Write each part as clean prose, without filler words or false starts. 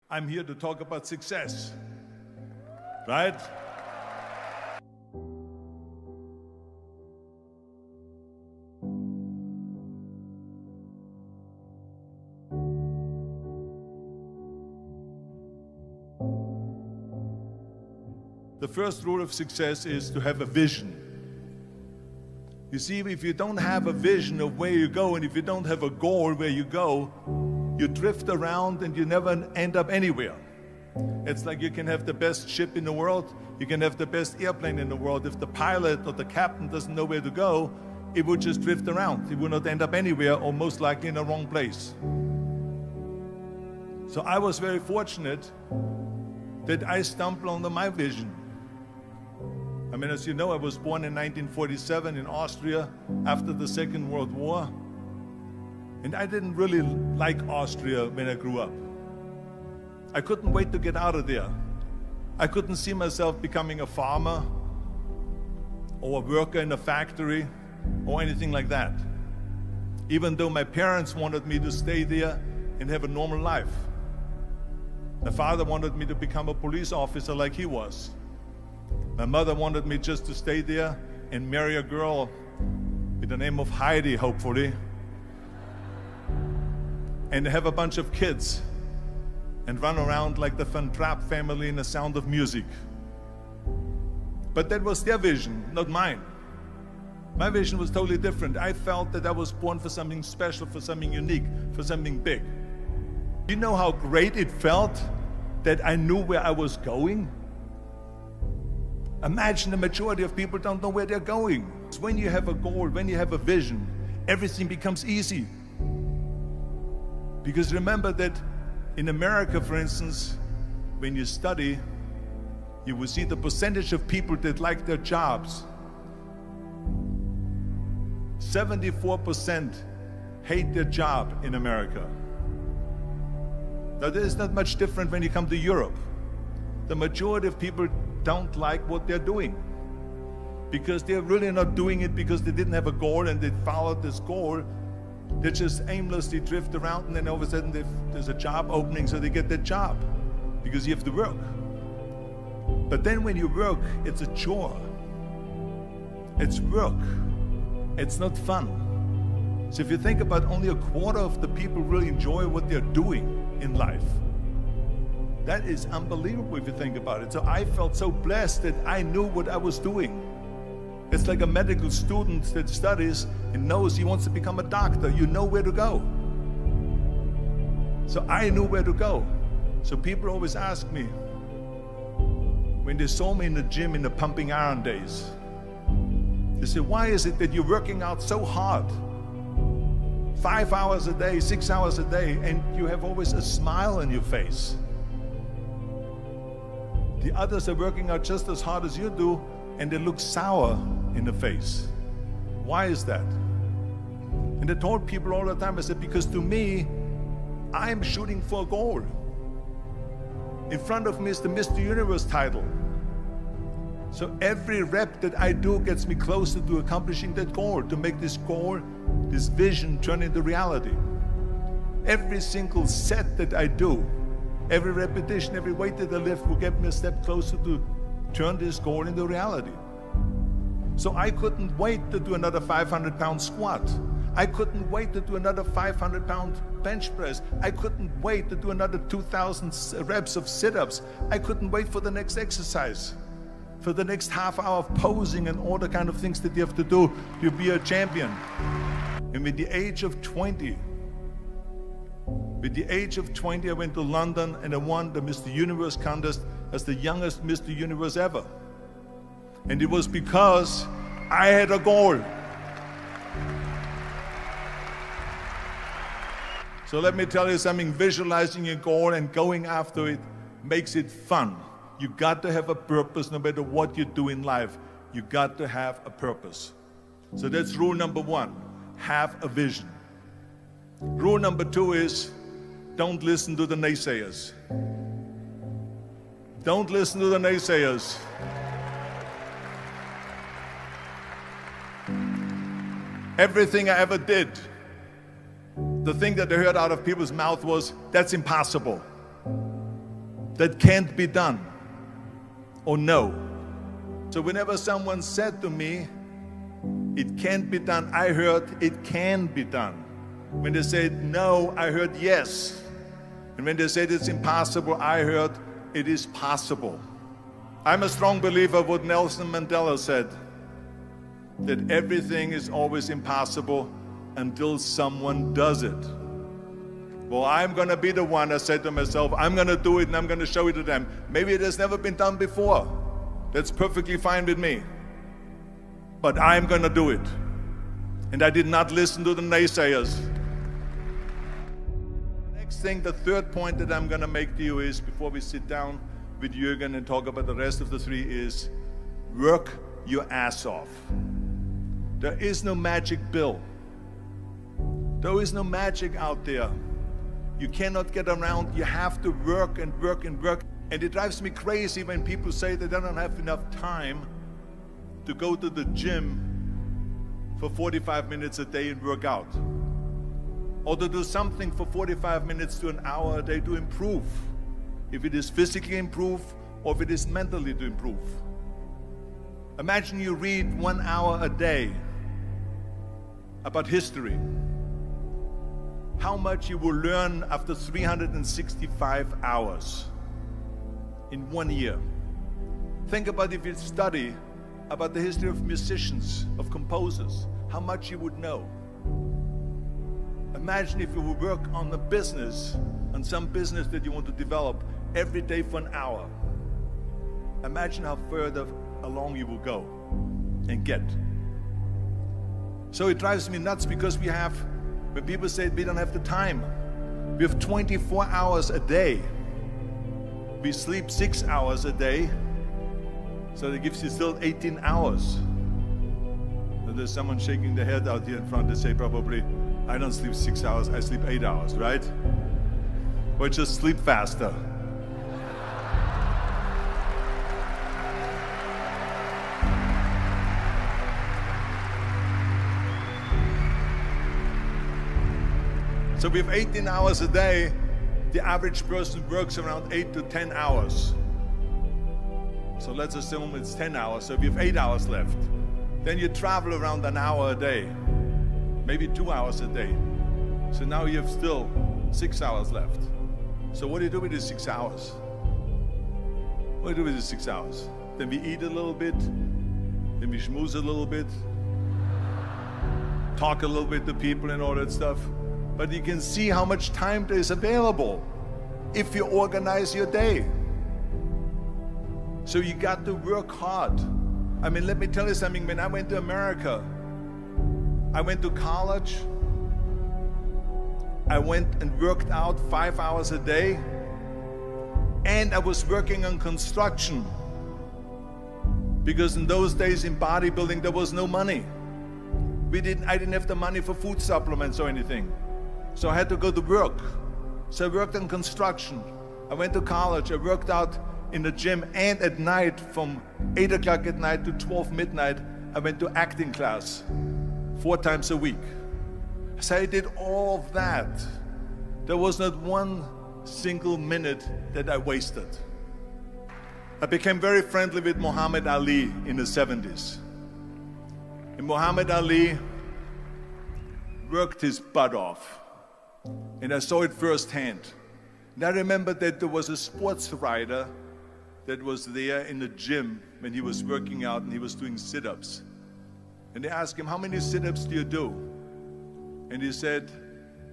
I'm here to talk about success, right? The first rule of success is to have a vision. You see, if you don't have a vision of where you go, and if you don't have a goal where you go, you drift around and you never end up anywhere. It's like you can have the best ship in the world, you can have the best airplane in the world. If the pilot or the captain doesn't know where to go, it would just drift around. It would not end up anywhere, or most likely in the wrong place. So I was very fortunate that I stumbled onto my vision. I mean, as you know, I was born in 1947 in Austria after the Second World War. And I didn't really like Austria when I grew up. I couldn't wait to get out of there. I couldn't see myself becoming a farmer or a worker in a factory or anything like that, even though my parents wanted me to stay there and have a normal life. My father wanted me to become a police officer like he was. My mother wanted me just to stay there and marry a girl with the name of Heidi, hopefully, and have a bunch of kids and run around like the Van Trapp family in The Sound of Music. But that was their vision, not mine. My vision was totally different. I felt that I was born for something special, for something unique, for something big. Do you know how great it felt that I knew where I was going? Imagine the majority of people don't know where they're going. When you have a goal, when you have a vision, everything becomes easy. Because remember that in America, for instance, when you study, you will see the percentage of people that like their jobs. 74% hate their job in America. Now, there is not much different when you come to Europe. The majority of people don't like what they're doing because they're really not doing it because they didn't have a goal and they followed this goal. They just aimlessly drift around, and then all of a sudden there's a job opening, so they get that job because you have to work. But then when you work, it's a chore. It's work. It's not fun. So if you think about, only a quarter of the people really enjoy what they're doing in life. That is unbelievable if you think about it. So I felt so blessed that I knew what I was doing. It's like a medical student that studies and knows he wants to become a doctor. You know where to go. So I knew where to go. So people always ask me, when they saw me in the gym in the pumping iron days, they say, why is it that you're working out so hard? 5 hours a day, 6 hours a day, and you have always a smile on your face. The others are working out just as hard as you do, and they look sour in the face. Why is that? And I told people all the time, I said, because to me, I'm shooting for a goal. In front of me is the Mr. Universe title. So every rep that I do gets me closer to accomplishing that goal, to make this goal, this vision, turn into reality. Every single set that I do, every repetition, every weight that I lift will get me a step closer to turn this goal into reality. So I couldn't wait to do another 500-pound squat. I couldn't wait to do another 500-pound bench press. I couldn't wait to do another 2,000 reps of sit-ups. I couldn't wait for the next exercise, for the next half hour of posing and all the kind of things that you have to do to be a champion. And with the age of 20, I went to London and I won the Mr. Universe contest as the youngest Mr. Universe ever. And it was because I had a goal. So let me tell you something, visualizing a goal and going after it makes it fun. You got to have a purpose no matter what you do in life. You got to have a purpose. So that's rule number one, have a vision. Rule number two is, don't listen to the naysayers. Don't listen to the naysayers. Everything I ever did, the thing that I heard out of people's mouth was, that's impossible. that can't be done or no. So whenever someone said to me, it can't be done, I heard it can be done. When they said no, I heard yes. And when they said it's impossible, I heard it is possible. I'm a strong believer of what Nelson Mandela said, that everything is always impossible until someone does it. Well, I'm going to be the one, I said to myself, I'm going to do it and I'm going to show it to them. Maybe it has never been done before. That's perfectly fine with me. But I'm going to do it. And I did not listen to the naysayers. The next thing, the third point that I'm going to make to you is, before we sit down with Jürgen and talk about the rest of the three, is work your ass off. There is no magic pill. There is no magic out there. You cannot get around. You have to work and work and work. And it drives me crazy when people say that they don't have enough time to go to the gym for 45 minutes a day and work out, or to do something for 45 minutes to an hour a day to improve, if it is physically improve or if it is mentally to improve. Imagine you read 1 hour a day about history. How much you will learn after 365 hours in 1 year. Think about if you study about the history of musicians, of composers, how much you would know. Imagine if you would work on a business, on some business that you want to develop every day for an hour. Imagine how further along you will go and get. So it drives me nuts because we have, when people say we don't have the time, we have 24 hours a day. We sleep 6 hours a day, so that gives you still 18 hours. And there's someone shaking their head out here in front. They say probably, I don't sleep 6 hours, I sleep 8 hours, right? Or just sleep faster. So we have 18 hours a day. The average person works around 8 to 10 hours. So let's assume it's 10 hours, so we have 8 hours left. Then you travel around an hour a day, maybe 2 hours a day. So now you have still 6 hours left. So what do you do with these 6 hours? What do you do with these 6 hours? Then we eat a little bit, then we schmooze a little bit, talk a little bit to people and all that stuff. But you can see how much time there is available if you organize your day. So you got to work hard. I mean, let me tell you something. When I went to America, I went to college. I went and worked out 5 hours a day. And I was working on construction. Because in those days in bodybuilding, there was no money. I didn't have the money for food supplements or anything. So I had to go to work. So I worked on construction. I went to college. I worked out in the gym, and at night from 8 o'clock at night to 12 midnight, I went to acting class 4 times a week. So I did all of that. There was not one single minute that I wasted. I became very friendly with Muhammad Ali in the 70s. And Muhammad Ali worked his butt off. And I saw it firsthand. And I remember that there was a sports writer that was there in the gym when he was working out and he was doing sit-ups. And they asked him, how many sit-ups do you do? And he said,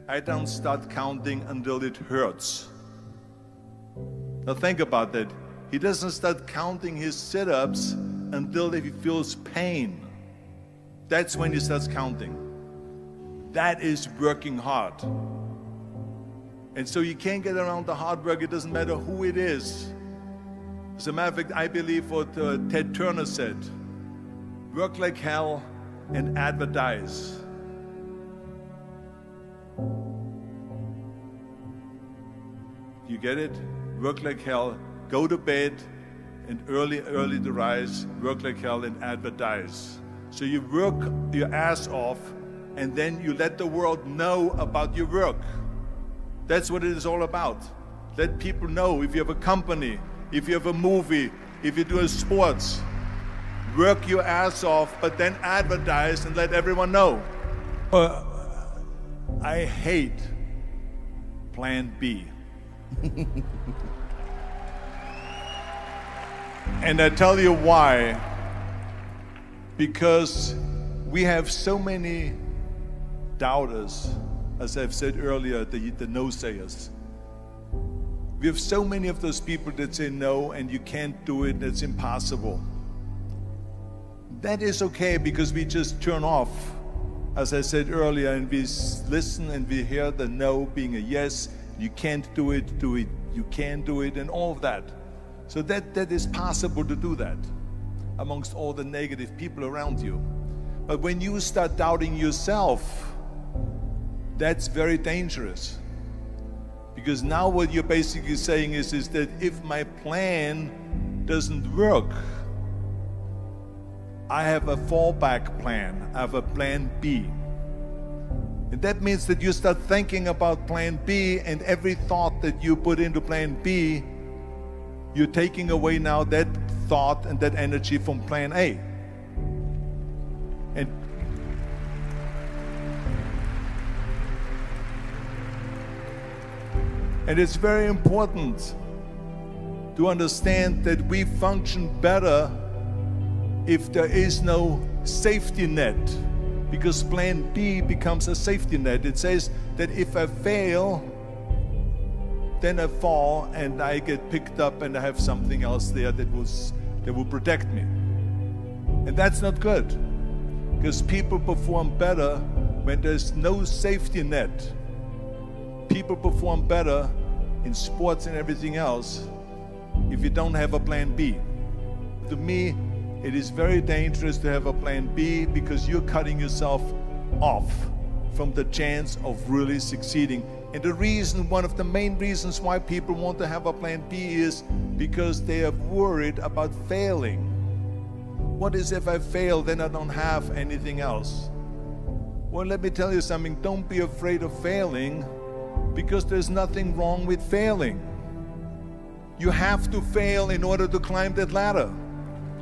I don't start counting until it hurts. Now think about that. He doesn't start counting his sit-ups until he feels pain. That's when he starts counting. That is working hard. And so you can't get around the hard work. It doesn't matter who it is. As a matter of fact, I believe what Ted Turner said, work like hell and advertise. You get it? Work like hell, go to bed, and early to rise, work like hell and advertise. So you work your ass off, and then you let the world know about your work. That's what it is all about. Let people know. If you have a company, if you have a movie, if you do sports, work your ass off, but then advertise and let everyone know. I hate Plan B. And I tell you why. Because we have so many doubters, as I've said earlier, the no-sayers. We have so many of those people that say no and you can't do it, it's impossible. That is okay because we just turn off, as I said earlier, and we listen and we hear the no being a yes. You can't do it, you can do it, and all of that. So that is possible to do that amongst all the negative people around you. But when you start doubting yourself, that's very dangerous. Because now what you're basically saying is that if my plan doesn't work, I have a fallback plan, I have a plan B. And that means that you start thinking about plan B, and every thought that you put into plan B, you're taking away now that thought and that energy from plan A. And it's very important to understand that we function better if there is no safety net, because plan B becomes a safety net. It says that if I fail, then I fall and I get picked up and I have something else there that will protect me. And that's not good, because people perform better when there's no safety net. People perform better in sports and everything else if you don't have a plan B. To me, it is very dangerous to have a plan B, because you're cutting yourself off from the chance of really succeeding. And the reason, one of the main reasons why people want to have a plan B is because they are worried about failing. What is if I fail, then I don't have anything else? Well, let me tell you something, don't be afraid of failing, because there's nothing wrong with failing. You have to fail in order to climb that ladder.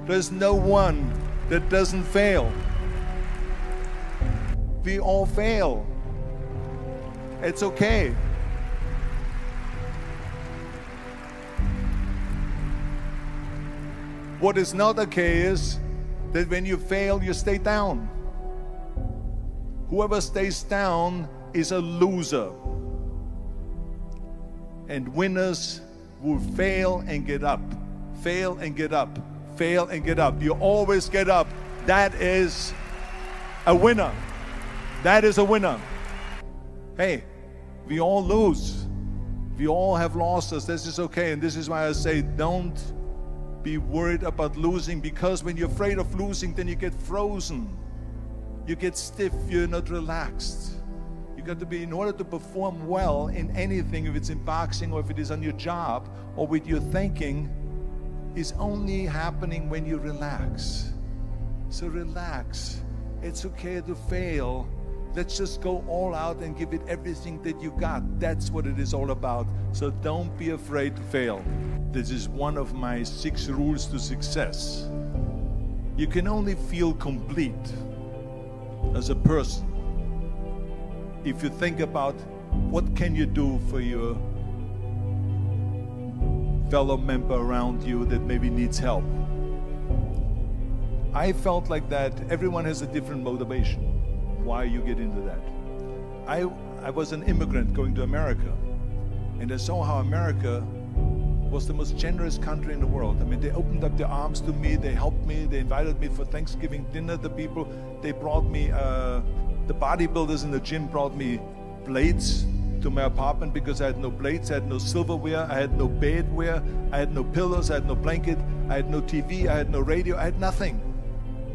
There's no one that doesn't fail. We all fail. It's okay. What is not okay is that when you fail, you stay down. Whoever stays down is a loser. And winners will fail and get up, fail and get up, fail and get up. You always get up. That is a winner. That is a winner. Hey, we all lose. We all have losses. This is okay. And this is why I say don't be worried about losing, because when you're afraid of losing, then you get frozen. You get stiff. You're not relaxed. You got to be, in order to perform well in anything, if it's in boxing or if it is on your job or with your thinking, is only happening when you relax. So relax. It's okay to fail. Let's just go all out and give it everything that you got. That's what it is all about. So don't be afraid to fail. This is one of my 6 rules to success. You can only feel complete as a person if you think about what can you do for your fellow member around you that maybe needs help. I felt like that. Everyone has a different motivation why you get into that. I was an immigrant going to America, and I saw how America was the most generous country in the world. I mean, they opened up their arms to me, they helped me, they invited me for Thanksgiving dinner. The people, they brought me, the bodybuilders in the gym brought me plates to my apartment because I had no plates, I had no silverware, I had no bedware, I had no pillows, I had no blanket, I had no TV, I had no radio, I had nothing.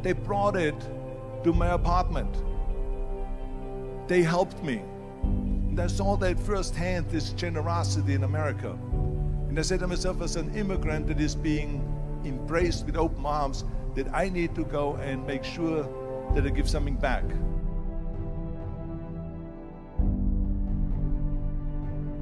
They brought it to my apartment. They helped me. And I saw that firsthand, this generosity in America. And I said to myself, as an immigrant that is being embraced with open arms, that I need to go and make sure that I give something back.